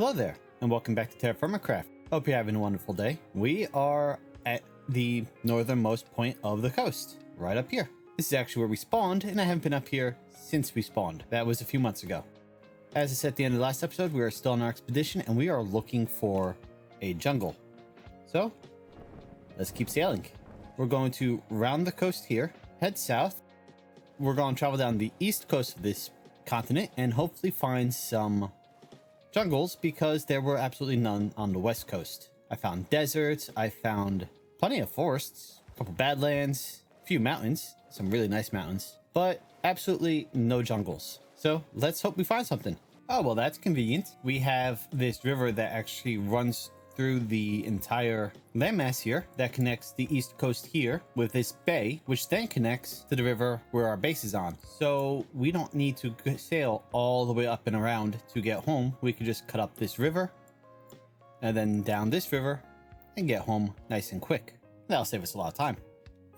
Hello there, and welcome back to TerraFirmaCraft. Hope you're having a wonderful day. We are at the northernmost point of the coast, right up here. This is actually where we spawned, and I haven't been up here since we spawned. That was a few months ago. As I said at the end of the last episode, we are still on our expedition, and we are looking for a jungle. So, let's keep sailing. We're going to round the coast here, head south. We're going to travel down the east coast of this continent, and hopefully find some jungles, because there were absolutely none on the west coast. I found deserts, I found plenty of forests, a couple badlands, a few mountains, some really nice mountains, but absolutely no jungles. So let's hope we find something. Oh, well, that's convenient. We have this river that actually runs through the entire landmass here that connects the east coast here with this bay, which then connects to the river where our base is on. So we don't need to sail all the way up and around to get home. We could just cut up this river and then down this river and get home nice and quick. That'll save us a lot of time.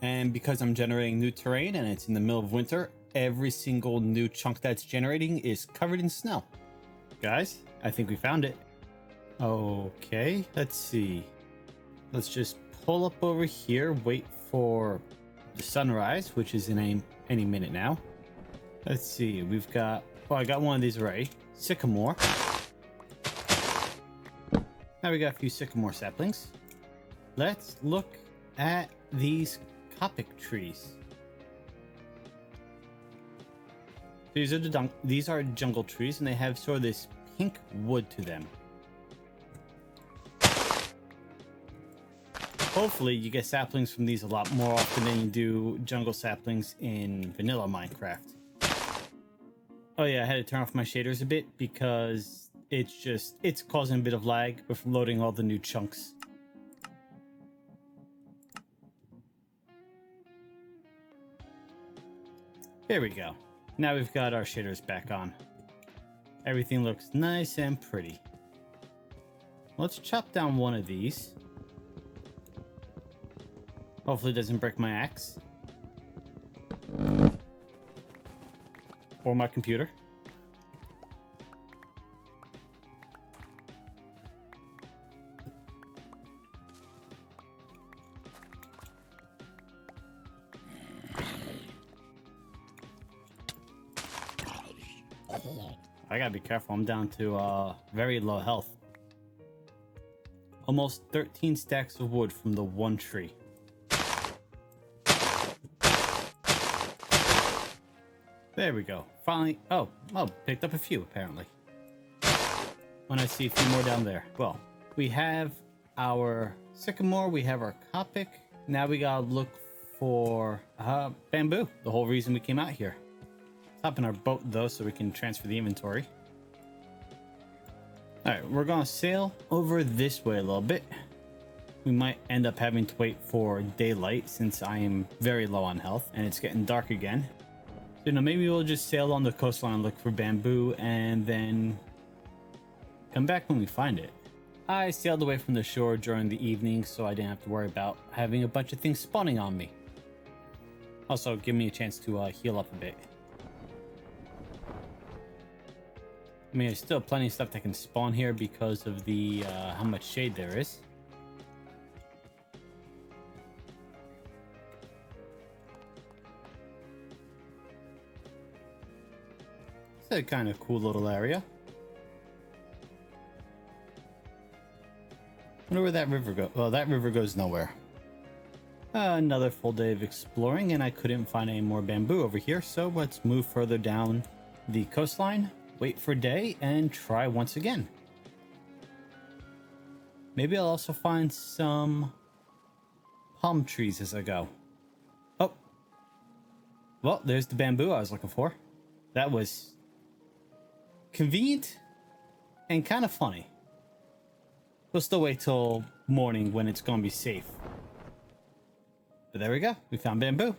And because I'm generating new terrain and it's in the middle of winter, every single new chunk that's generating is covered in snow. Guys, I think we found it. Okay, let's see. Let's just pull up over here, wait for the sunrise, which is in any minute now. Let's see, we've got... Oh, I got one of these already. Sycamore. Now we got a few sycamore saplings. Let's look at these Copic trees. These are jungle trees, and they have sort of this pink wood to them. Hopefully you get saplings from these a lot more often than you do jungle saplings in vanilla Minecraft. Oh yeah, I had to turn off my shaders a bit because it's causing a bit of lag with loading all the new chunks. There we go. Now we've got our shaders back on. Everything looks nice and pretty. Let's chop down one of these. Hopefully it doesn't break my axe. Or my computer. I gotta be careful, I'm down to very low health. Almost 13 stacks of wood from the one tree. There we go. Finally. Oh, picked up a few apparently. When I see a few more down there. Well, we have our sycamore, we have our Copic. Now we gotta look for bamboo. The whole reason we came out here. Hop in our boat though, so we can transfer the inventory. Alright, we're gonna sail over this way a little bit. We might end up having to wait for daylight since I am very low on health and it's getting dark again. So, maybe we'll just sail on the coastline, look for bamboo, and then come back when we find it. I sailed away from the shore during the evening, so I didn't have to worry about having a bunch of things spawning on me. Also, give me a chance to heal up a bit. I mean, there's still plenty of stuff that can spawn here because of the how much shade there is. A kind of cool little area. Wonder where that river goes. Well, that river goes nowhere. Another full day of exploring, and I couldn't find any more bamboo over here, so let's move further down the coastline, wait for day, and try once again. Maybe I'll also find some palm trees as I go. Oh, well, there's the bamboo I was looking for. That was convenient and kind of funny. We'll still wait till morning when it's gonna be safe. But there we go, we found bamboo.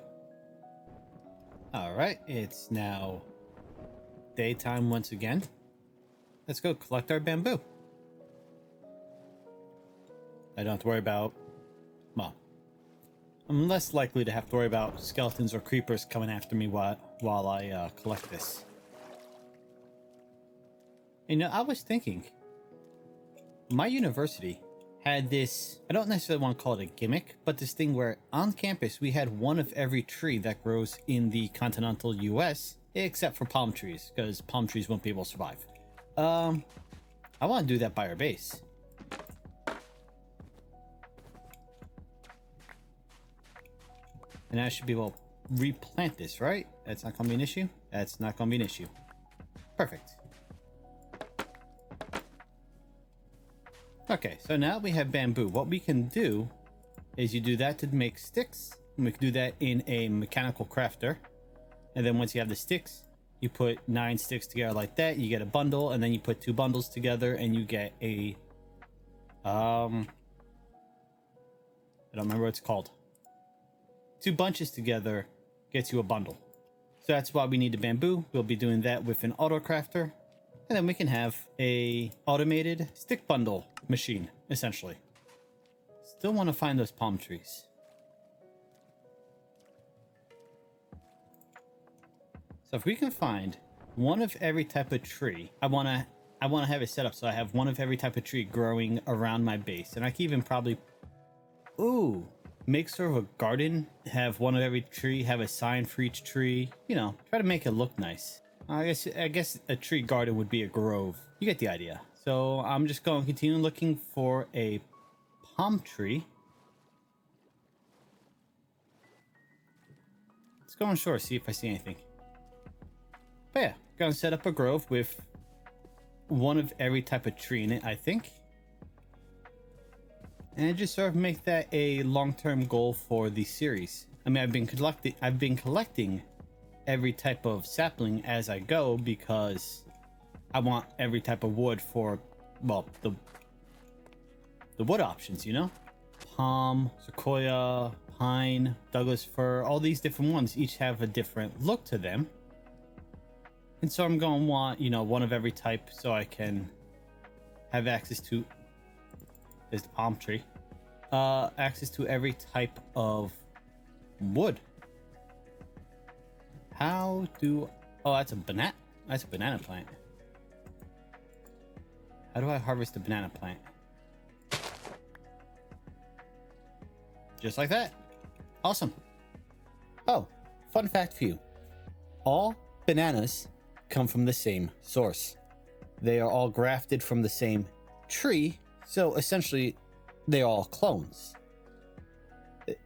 Alright, it's now daytime once again. Let's go collect our bamboo. I don't have to worry about... Well, I'm less likely to have to worry about skeletons or creepers coming after me while I collect this. You know, I was thinking, my university had this, I don't necessarily want to call it a gimmick, but this thing where on campus we had one of every tree that grows in the continental US, except for palm trees, because palm trees won't be able to survive. I want to do that by our base. And I should be able to replant this, right? That's not going to be an issue. That's not going to be an issue. Perfect. Okay, so now we have bamboo. What we can do is you do that to make sticks. And we can do that in a mechanical crafter. And then once you have the sticks, you put 9 sticks together like that. You get a bundle, and then you put 2 bundles together, and you get a... I don't remember what it's called. 2 bunches together gets you a bundle. So that's why we need the bamboo. We'll be doing that with an auto crafter. And then we can have a automated stick bundle machine, essentially. Still want to find those palm trees. So if we can find one of every type of tree, I want to have it set up so I have one of every type of tree growing around my base. And I can even probably... Ooh... make sort of a garden, have one of every tree, have a sign for each tree, you know, try to make it look nice. I guess a tree garden would be a grove. You get the idea. So I'm just going to continue looking for a palm tree. Let's go on shore, see if I see anything. But yeah, gonna set up a grove with one of every type of tree in it, I think. And just sort of make that a long-term goal for the series. I mean, I've been collecting every type of sapling as I go because I want every type of wood for, well, the wood options, you know? Palm, sequoia, pine, Douglas fir, all these different ones each have a different look to them. And so I'm going to want, you know, one of every type so I can have access to... There's the palm tree. Access to every type of wood. How do... Oh, that's a banana. That's a banana plant. How do I harvest a banana plant? Just like that. Awesome. Oh, fun fact for you. All bananas come from the same source. They are all grafted from the same tree. So essentially, they're all clones.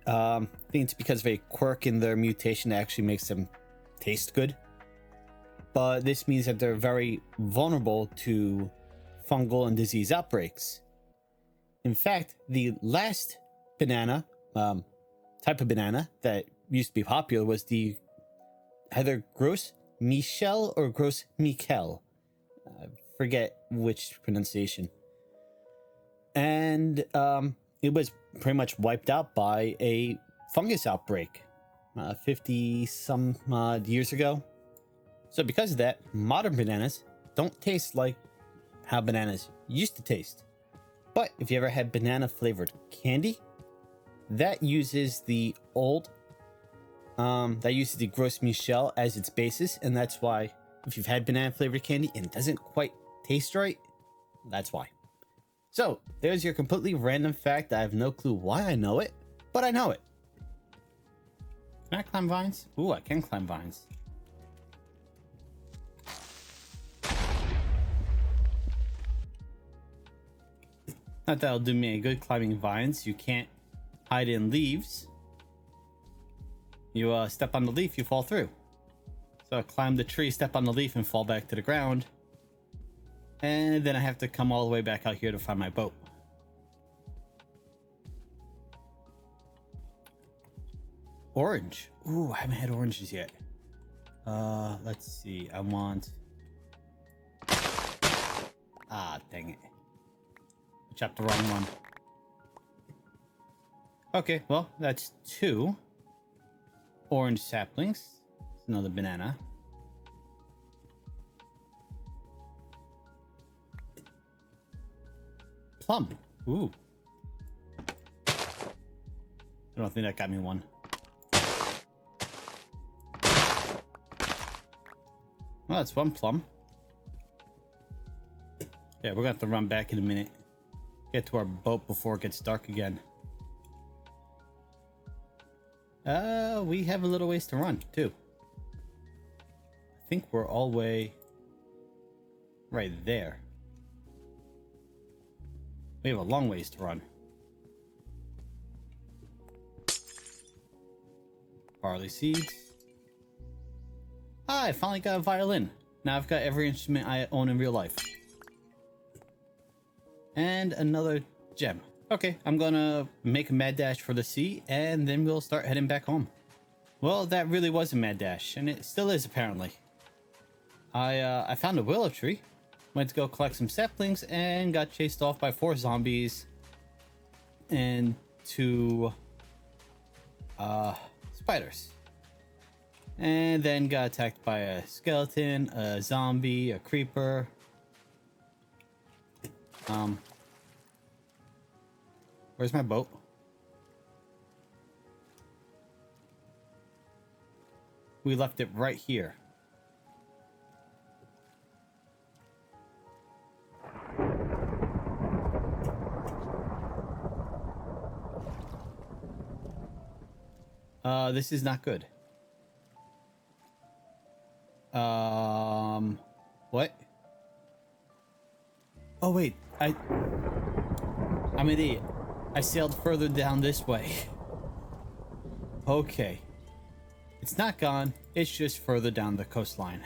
I think it's because of a quirk in their mutation that actually makes them taste good. But this means that they're very vulnerable to fungal and disease outbreaks. In fact, the last banana, type of banana that used to be popular was the either Gros Michel or Gros Michel. Forget which pronunciation. And it was pretty much wiped out by a fungus outbreak 50 some odd years ago. So because of that, modern bananas don't taste like how bananas used to taste. But if you ever had banana flavored candy, that uses the old, that uses the Gros Michel as its basis. And that's why if you've had banana flavored candy and it doesn't quite taste right, that's why. So there's your completely random fact. I have no clue why I know it, but I know it. Can I climb vines? Ooh, I can climb vines. Not that it'll do me any good climbing vines. You can't hide in leaves. You step on the leaf, you fall through. So I climb the tree, step on the leaf, and fall back to the ground. And then I have to come all the way back out here to find my boat. Orange. Ooh, I haven't had oranges yet. Let's see. I want... Ah, dang it. I chopped the wrong one. Okay, well, that's 2 orange saplings. It's another banana. Plum. Ooh. I don't think that got me one. Well, that's 1 plum. Yeah, we're gonna have to run back in a minute. get to our boat before it gets dark again. We have a little ways to run, too. I think we're all way right there. We have a long ways to run. Barley seeds. Ah, I finally got a violin. Now I've got every instrument I own in real life. And another gem. Okay, I'm gonna make a mad dash for the sea, and then we'll start heading back home. Well, that really was a mad dash, and it still is apparently. I found a willow tree, went to go collect some saplings, and got chased off by 4 zombies and 2 spiders. And then got attacked by a skeleton, a zombie, a creeper. Where's my boat? We left it right here. This is not good. What? Oh wait, I'm an idiot. I sailed further down this way. Okay. It's not gone, it's just further down the coastline.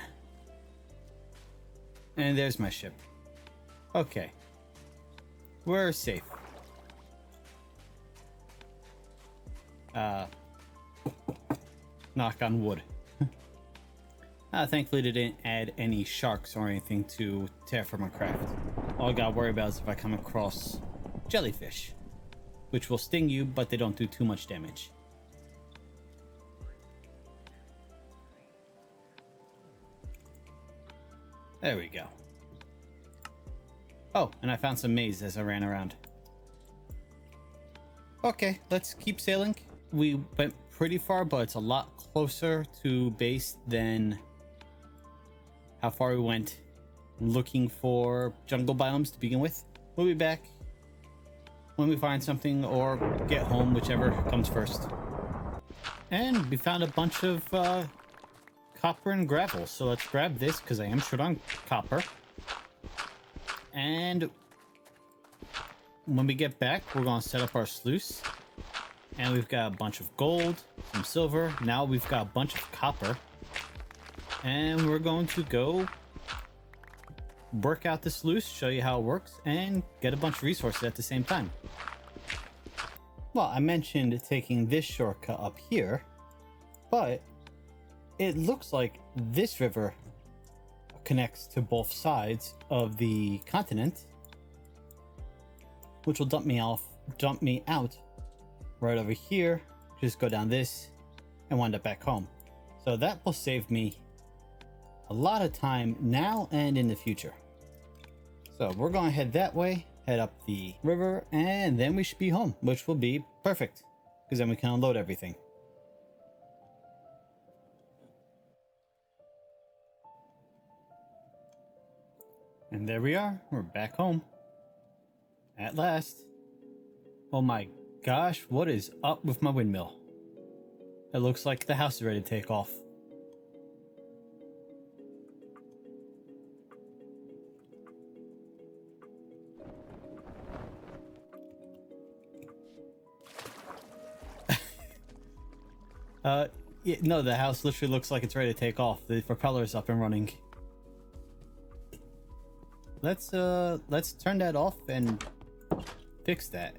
And there's my ship. Okay. We're safe. Knock on wood. Thankfully they didn't add any sharks or anything to TerraFirmaCraft. All I gotta worry about is if I come across jellyfish, which will sting you, but they don't do too much damage. There we go. Oh, and I found some maize as I ran around. Okay, let's keep sailing. We went pretty far, but it's a lot closer to base than how far we went looking for jungle biomes to begin with. We'll be back when we find something or get home, whichever comes first. And we found a bunch of copper and gravel, so let's grab this because I am short on copper. And when we get back, we're going to set up our sluice. And we've got a bunch of gold, some silver. Now we've got a bunch of copper. And we're going to go work out the sluice, show you how it works, and get a bunch of resources at the same time. Well, I mentioned taking this shortcut up here, but it looks like this river connects to both sides of the continent, which will dump me out right over here. Just go down this and wind up back home. So that will save me a lot of time now and in the future. So we're going to head that way, head up the river, and then we should be home, which will be perfect because then we can unload everything. And there we are. We're back home. At last. Oh my gosh, what is up with my windmill? It looks like the house is ready to take off. Yeah, no, the house literally looks like it's ready to take off. The propeller's up and running. Let's turn that off and fix that.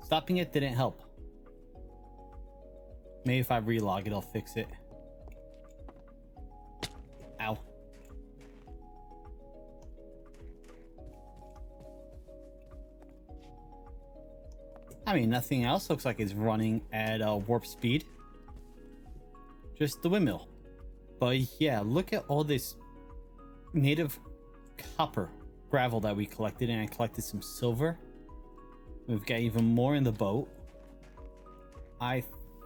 Stopping it didn't help. Maybe if I relog it, I'll fix it. Ow. I mean, nothing else looks like it's running at warp speed. Just the windmill. But yeah, look at all this native copper gravel that we collected, and I collected some silver. We've got even more in the boat. I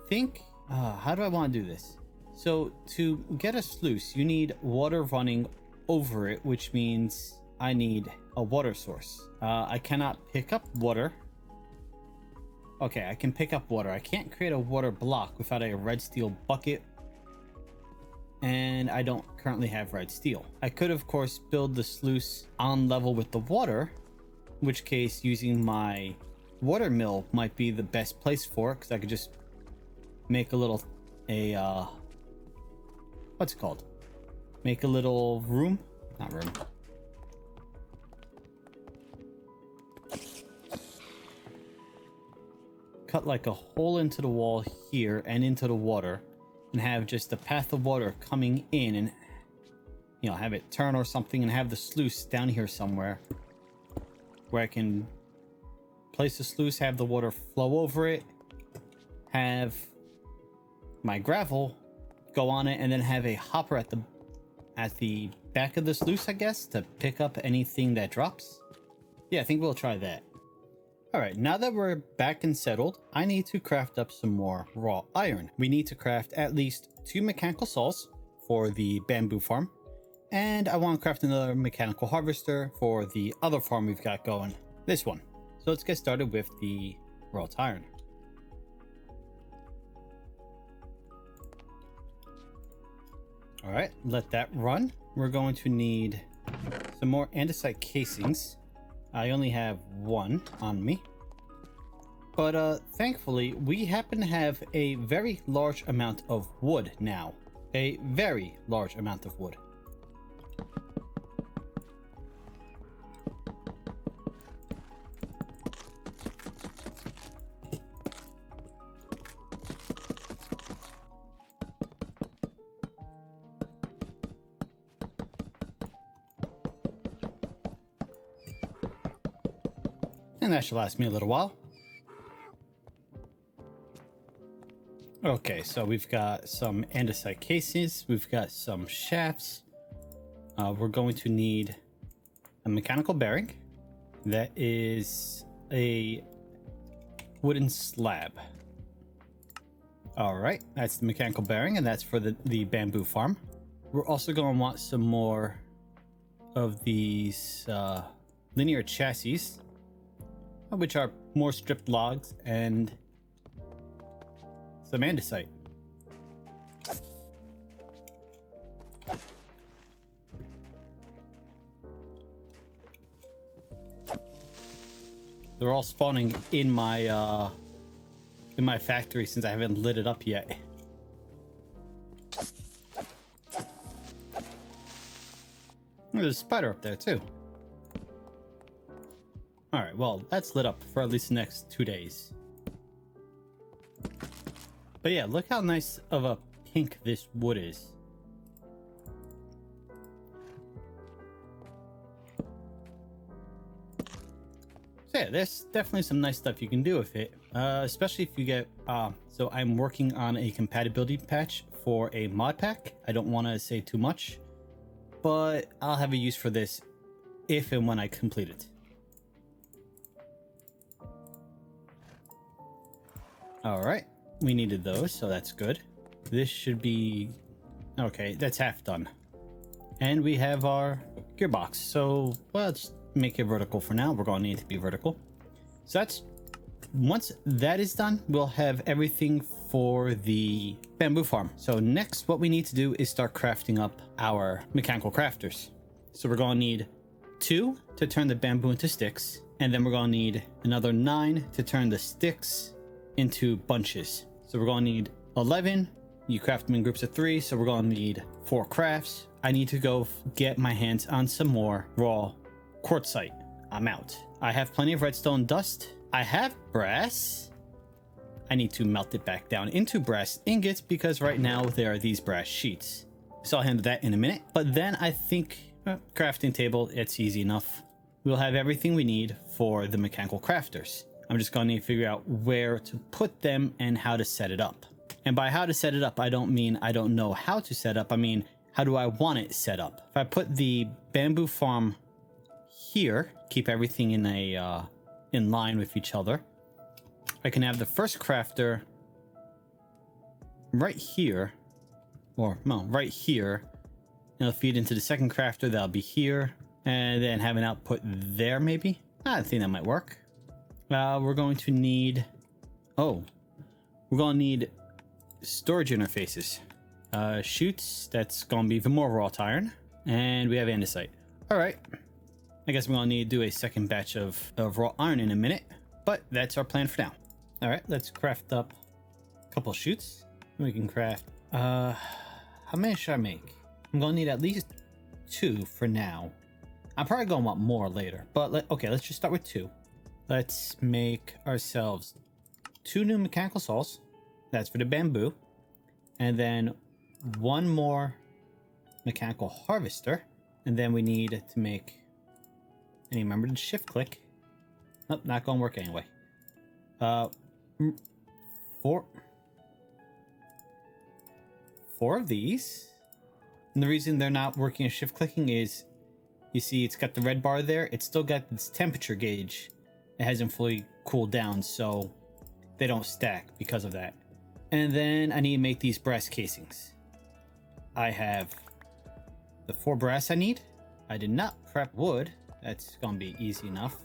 think, how do I want to do this? So to get a sluice, you need water running over it, which means I need a water source. I cannot pick up water. Okay, I can pick up water. I can't create a water block without a red steel bucket. And I don't currently have red steel. I could, of course, build the sluice on level with the water, in which case using my water mill might be the best place for it, because I could just make a little, what's it called? Make a little room? Not room. Cut like a hole into the wall here and into the water, and have just a path of water coming in, and have it turn or something, and have the sluice down here somewhere where I can place the sluice, have the water flow over it, have my gravel go on it, and then have a hopper at the back of the sluice, I guess, to pick up anything that drops. Yeah, I think we'll try that. All right, now that we're back and settled, I need to craft up some more raw iron. We need to craft at least 2 mechanical saws for the bamboo farm, and I want to craft another mechanical harvester for the other farm we've got going, this one. So let's get started with the raw iron. All right, let that run. We're going to need some more andesite casings. I only have 1 on me, but thankfully we happen to have a very large amount of wood now. A very large amount of wood. And that should last me a little while. Okay, so we've got some andesite cases, we've got some shafts. We're going to need a mechanical bearing. That is a wooden slab. All right, that's the mechanical bearing, and that's for the bamboo farm. We're also going to want some more of these linear chassis, which are more stripped logs and some andesite. They're all spawning in my factory since I haven't lit it up yet. There's a spider up there too. All right, well, that's lit up for at least the next 2 days. But yeah, look how nice of a pink this wood is. So yeah, there's definitely some nice stuff you can do with it, especially if you get... so I'm working on a compatibility patch for a mod pack. I don't want to say too much, but I'll have a use for this if and when I complete it. All right, we needed those, so that's good. This should be okay. That's half done, and we have our gearbox. So well, let's make it vertical for now. We're going to need it to be vertical. So that's, once that is done, we'll have everything for the bamboo farm. So next, what we need to do is start crafting up our mechanical crafters. So we're going to need 2 to turn the bamboo into sticks, and then we're going to need another 9 to turn the sticks into bunches. So we're going to need 11. You craft them in groups of 3, so we're going to need 4 crafts. I need to go get my hands on some more raw quartzite. I'm out. I have plenty of redstone dust. I have brass. I need to melt it back down into brass ingots because right now there are these brass sheets. So I'll handle that in a minute. But then I think crafting table, it's easy enough. We'll have everything we need for the mechanical crafters. I'm just going to need to figure out where to put them and how to set it up. And by how to set it up, I don't mean I don't know how to set up. I mean, how do I want it set up? If I put the bamboo farm here, keep everything in line with each other, I can have the first crafter right here, or no, right here. It'll feed into the second crafter. That'll be here, and then have an output there. Maybe I think that might work. We're going to need. Oh, we're going to need storage interfaces. Chutes. That's going to be even more wrought iron, and we have andesite. All right. I guess we're going to need to do a second batch of raw iron in a minute, but that's our plan for now. All right, let's craft up a couple chutes. We can craft. How many should I make? I'm going to need at least 2 for now. I'm probably going to want more later, but okay, let's just start with 2. Let's make ourselves 2 new mechanical saws. That's for the bamboo. And then 1 more mechanical harvester. And then we need to make. And remember to shift click. Nope, not gonna work anyway. 4 of these. And the reason they're not working as shift clicking is, you see, it's got the red bar there. It's still got this temperature gauge. It hasn't fully cooled down, so they don't stack because of that. And then I need to make these brass casings. I have the 4 brass I need. I did not prep wood. That's gonna be easy enough.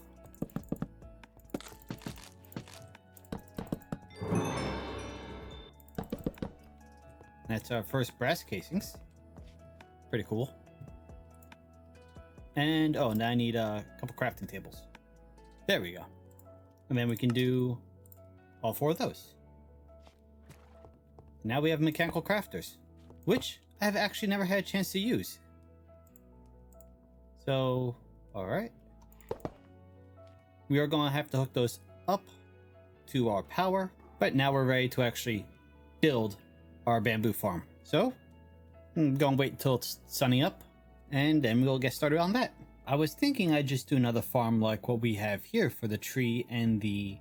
That's our first brass casings. Pretty cool. And oh, now I need a couple crafting tables. There we go. And then we can do all 4 of those. Now we have mechanical crafters, which I have actually never had a chance to use. So, all right. We are going to have to hook those up to our power, but now we're ready to actually build our bamboo farm. So, I'm going to wait until it's sunny up, and then we'll get started on that. I was thinking I'd just do another farm like what we have here for the tree and the,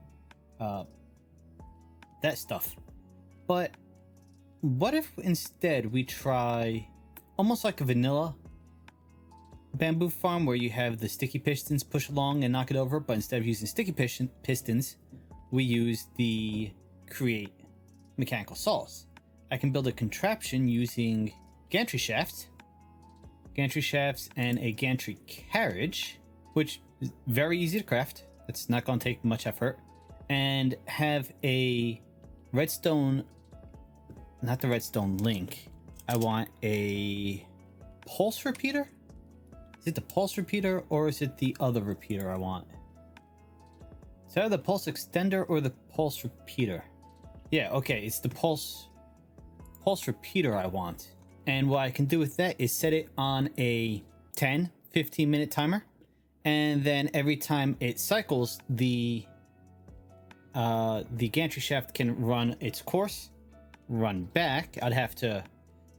that stuff. But what if instead we try almost like a vanilla bamboo farm where you have the sticky pistons push along and knock it over, but instead of using sticky pistons, we use the create mechanical saws. I can build a contraption using gantry shafts and a gantry carriage, which is very easy to craft. It's not going to take much effort, and have a redstone, not the redstone link. I want a pulse repeater. Is it the pulse repeater or is it the other repeater I want? Is that the pulse extender or the pulse repeater? Yeah, okay, it's the pulse repeater I want. And what I can do with that is set it on a 10-15 minute timer, and then every time it cycles, the gantry shaft can run its course, run back. I'd have to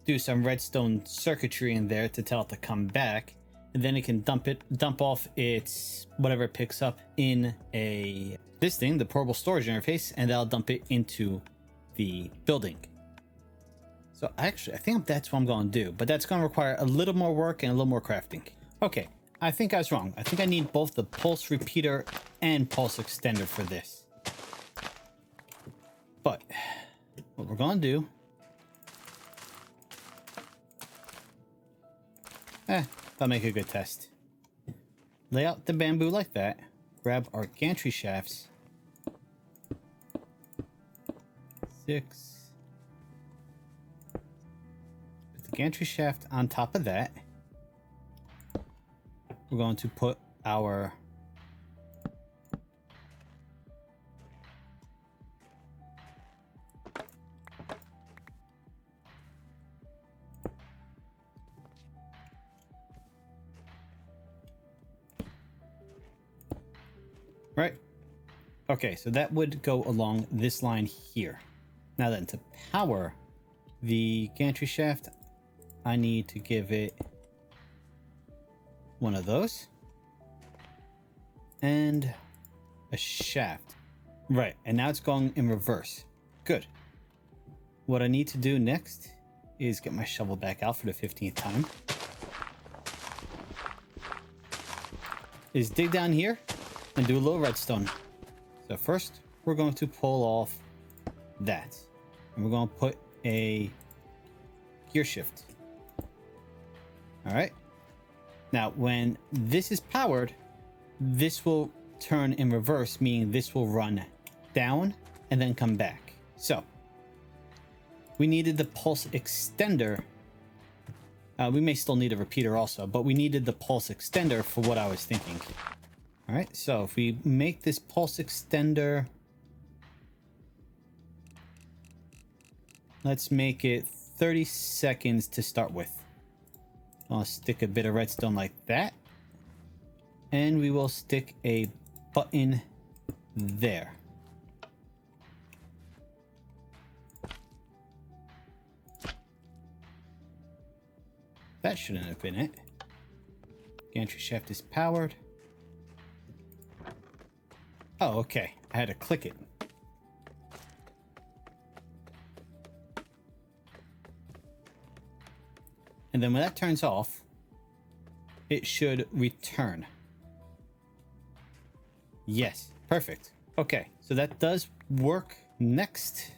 do some redstone circuitry in there to tell it to come back, and then it can dump off its whatever it picks up in this thing, the portable storage interface, and that'll dump it into the building. So actually, I think that's what I'm going to do, but that's going to require a little more work and a little more crafting. Okay, I think I was wrong. I think I need both the pulse repeater and pulse extender for this. But what we're going to do... that'll make a good test. Lay out the bamboo like that. Grab our gantry shafts. 6... gantry shaft on top of that. We're going to put our right. Okay, so that would go along this line here. Now then, to power the gantry shaft, I need to give it one of those and a shaft. Right, and now it's going in reverse. Good. What I need to do next is get my shovel back out for the 15th time. Is dig down here and do a little redstone. So first, we're going to pull off that. And we're going to put a gear shift. All right. Now, when this is powered, this will turn in reverse, meaning this will run down and then come back. So we needed the pulse extender. We may still need a repeater also, but we needed the pulse extender for what I was thinking. All right, so if we make this pulse extender, let's make it 30 seconds to start with. I'll stick a bit of redstone like that. And we will stick a button there. That shouldn't have been it. Gantry shaft is powered. Oh, okay. I had to click it. And then when that turns off, it should return. Yes, perfect. Okay, so that does work. Next,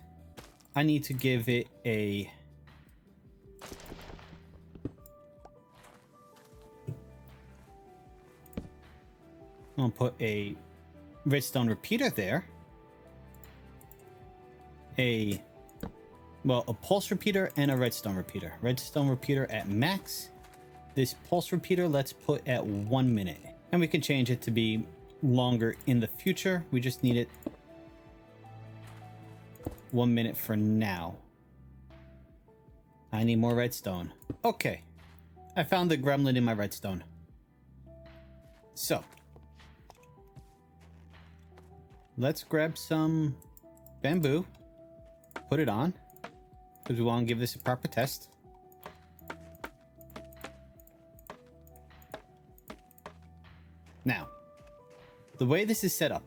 I need to give it a... I'm gonna put a redstone repeater there. A pulse repeater and a redstone repeater. Redstone repeater at max. This pulse repeater, let's put at 1 minute. And we can change it to be longer in the future. We just need it 1 minute for now. I need more redstone. Okay. I found the gremlin in my redstone. So let's grab some bamboo, put it on, because we want to give this a proper test. Now, the way this is set up,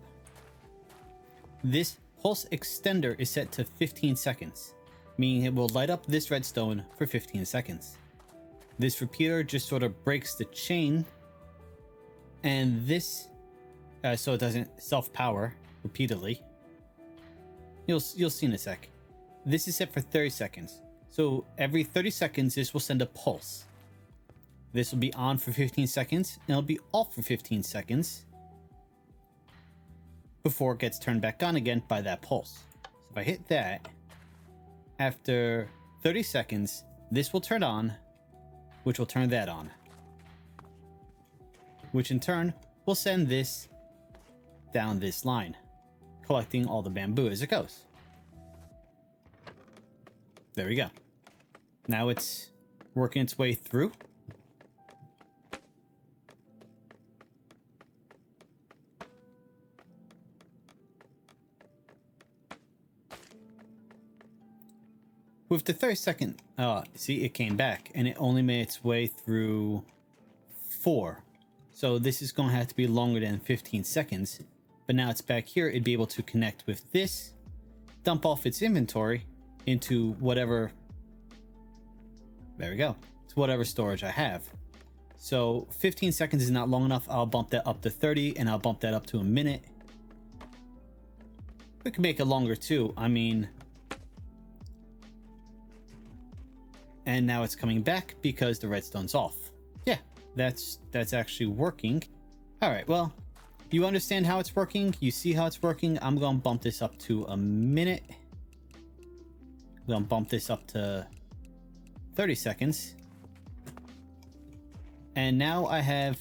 this pulse extender is set to 15 seconds, meaning it will light up this redstone for 15 seconds. This repeater just sort of breaks the chain, and this, so it doesn't self-power repeatedly. You'll see in a sec. This is set for 30 seconds. So every 30 seconds, this will send a pulse. This will be on for 15 seconds, and it'll be off for 15 seconds before it gets turned back on again by that pulse. So if I hit that, after 30 seconds, this will turn on, which will turn that on, which in turn will send this down this line, collecting all the bamboo as it goes. There we go. Now it's working its way through. With the 30-second, see, it came back and it only made its way through 4. So this is going to have to be longer than 15 seconds. But now it's back here. It'd be able to connect with this, dump off its inventory into whatever, there we go, to whatever storage I have. So 15 seconds is not long enough. I'll bump that up to 30 and I'll bump that up to a minute. We can make it longer too. I mean, and now it's coming back because the redstone's off. Yeah, that's actually working. All right, well, you understand how it's working. You see how it's working. I'm going to bump this up to a minute. I'm going to bump this up to 30 seconds. And now I have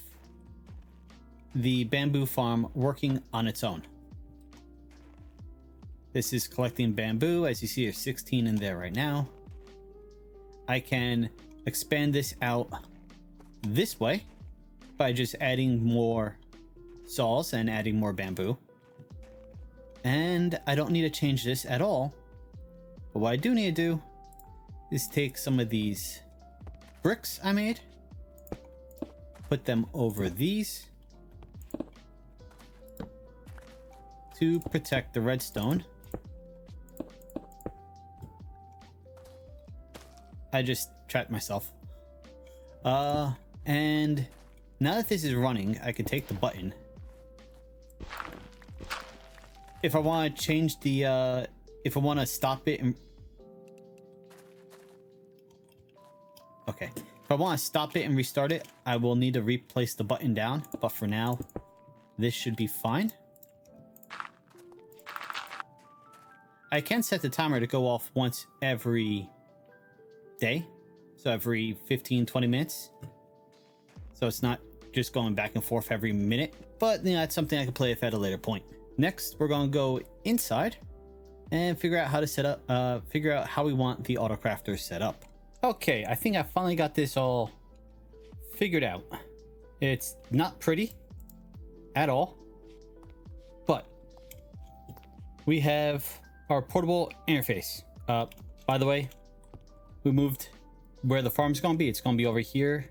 the bamboo farm working on its own. This is collecting bamboo. As you see, there's 16 in there right now. I can expand this out this way by just adding more saws and adding more bamboo. And I don't need to change this at all. But what I do need to do is take some of these bricks I made, put them over these to protect the redstone. I just trapped myself. And now that this is running, I can take the button. If I want to change the, if I want to stop it and Okay. If I want to stop it and restart it, I will need to replace the button down. But for now, this should be fine. I can set the timer to go off once every day. So every 15, 20 minutes. So it's not just going back and forth every minute. But you know, that's something I can play with at a later point. Next, we're going to go inside and figure out how to set up, figure out how we want the autocrafter set up. Okay, I think I finally got this all figured out. It's not pretty at all, but we have our portable interface. By the way, we moved where the farm's going to be. It's going to be over here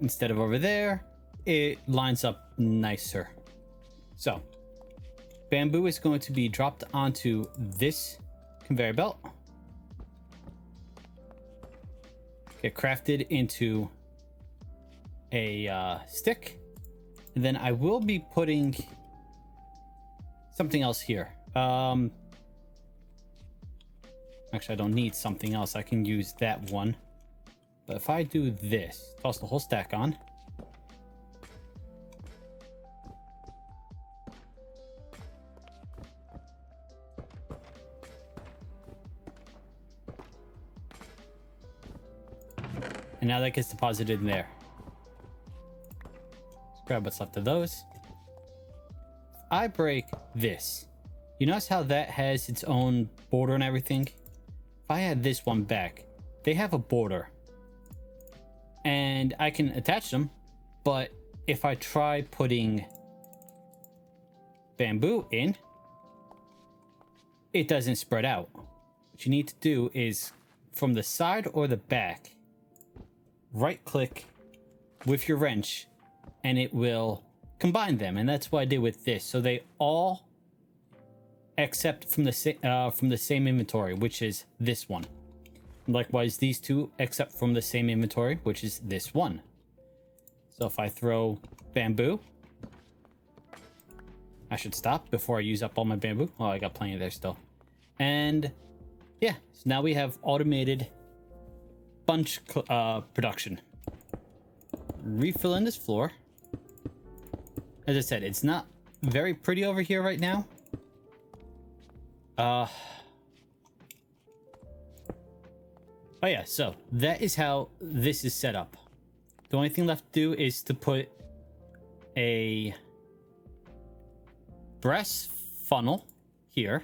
instead of over there. It lines up nicer. So bamboo is going to be dropped onto this conveyor belt, get crafted into a stick, and then I will be putting something else here. Actually, I don't need something else. I can use that one. But if I do this, toss the whole stack on. And now that gets deposited in there. Let's grab what's left of those. If I break this, you notice how that has its own border and everything? If I add this one back, they have a border. And I can attach them, but if I try putting bamboo in, it doesn't spread out. What you need to do is from the side or the back, right click with your wrench and it will combine them, and that's what I did with this, so they all accept from the same inventory, which is this one. Likewise, these two accept from the same inventory, which is this one. So if I throw bamboo, I should stop before I use up all my bamboo. Oh, I got plenty there still. And yeah, so now we have automated bunch production. Refill in this floor. As I said, it's not very pretty over here right now. Oh yeah, so that is how this is set up. The only thing left to do is to put a brass funnel here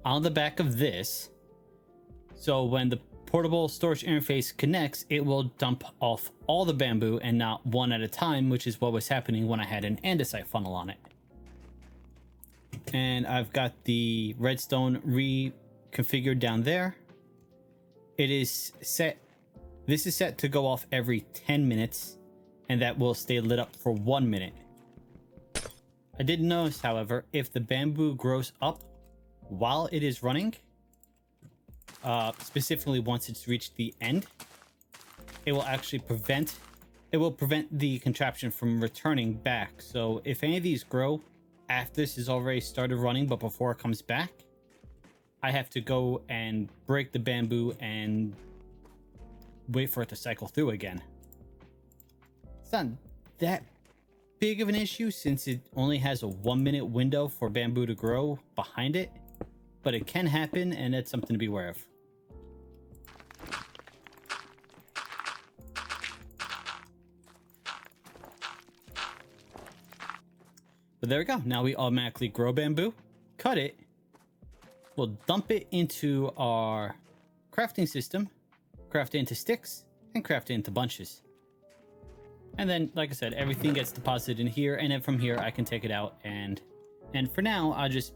on the back of this. So when the portable storage interface connects, it will dump off all the bamboo and not one at a time, which is what was happening when I had an andesite funnel on it. And I've got the redstone reconfigured down there. It is set, this is set to go off every 10 minutes, and that will stay lit up for 1 minute. I did notice, however, if the bamboo grows up while it is running, specifically once it's reached the end, it will actually prevent the contraption from returning back. So if any of these grow after this is already started running but before it comes back, I have to go and break the bamboo and wait for it to cycle through again. It's not that big of an issue since it only has a 1 minute window for bamboo to grow behind it, but it can happen, and that's something to be aware of. But there we go. Now we automatically grow bamboo, cut it, we'll dump it into our crafting system, craft it into sticks, and craft it into bunches. And then, like I said, everything gets deposited in here, and then from here I can take it out, and for now I'll just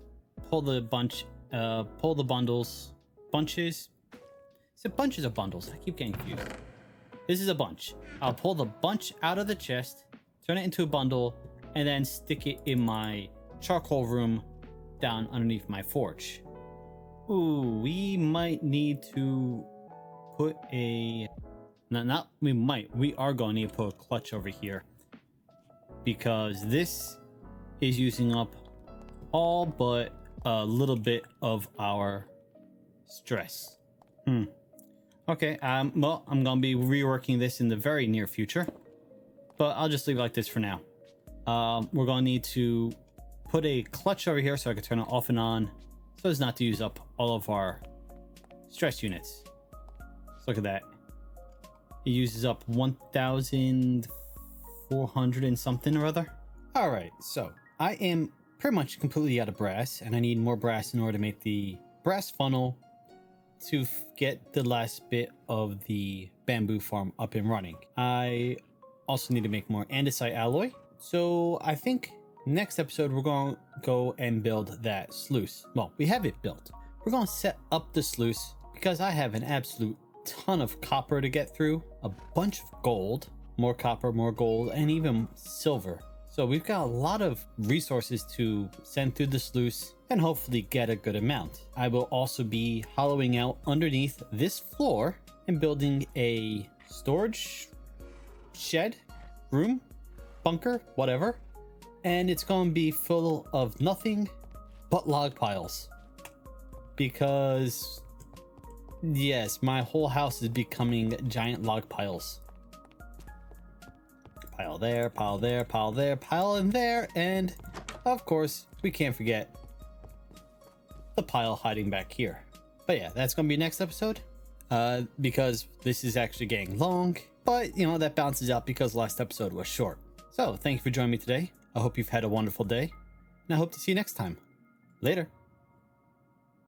pull the bunches. Is it bunches or bundles? I keep getting confused. This is a bunch. I'll pull the bunch out of the chest, turn it into a bundle, and then stick it in my charcoal room down underneath my forge. Ooh, we might need to put a... we are going to need to put a clutch over here, because this is using up all but a little bit of our stress. Okay, well, I'm gonna be reworking this in the very near future, but I'll just leave it like this for now. We're gonna need to put a clutch over here so I can turn it off and on so as not to use up all of our stress units. Let's look at that. It uses up 1,400 and something or other. All right, so I am pretty much completely out of brass, and I need more brass in order to make the brass funnel to get the last bit of the bamboo farm up and running. I also need to make more andesite alloy. So I think next episode we're going to go and build that sluice. Well, we have it built. We're going to set up the sluice because I have an absolute ton of copper to get through, a bunch of gold, more copper, more gold, and even silver. So we've got a lot of resources to send through the sluice and hopefully get a good amount. I will also be hollowing out underneath this floor and building a storage shed, room, bunker, whatever. And it's going to be full of nothing but log piles. Because, yes, my whole house is becoming giant log piles. Pile there, pile there, pile there, pile in there, and of course, we can't forget the pile hiding back here. But yeah, that's going to be next episode, because this is actually getting long, but you know, that balances out because last episode was short. So thank you for joining me today. I hope you've had a wonderful day, and I hope to see you next time. Later.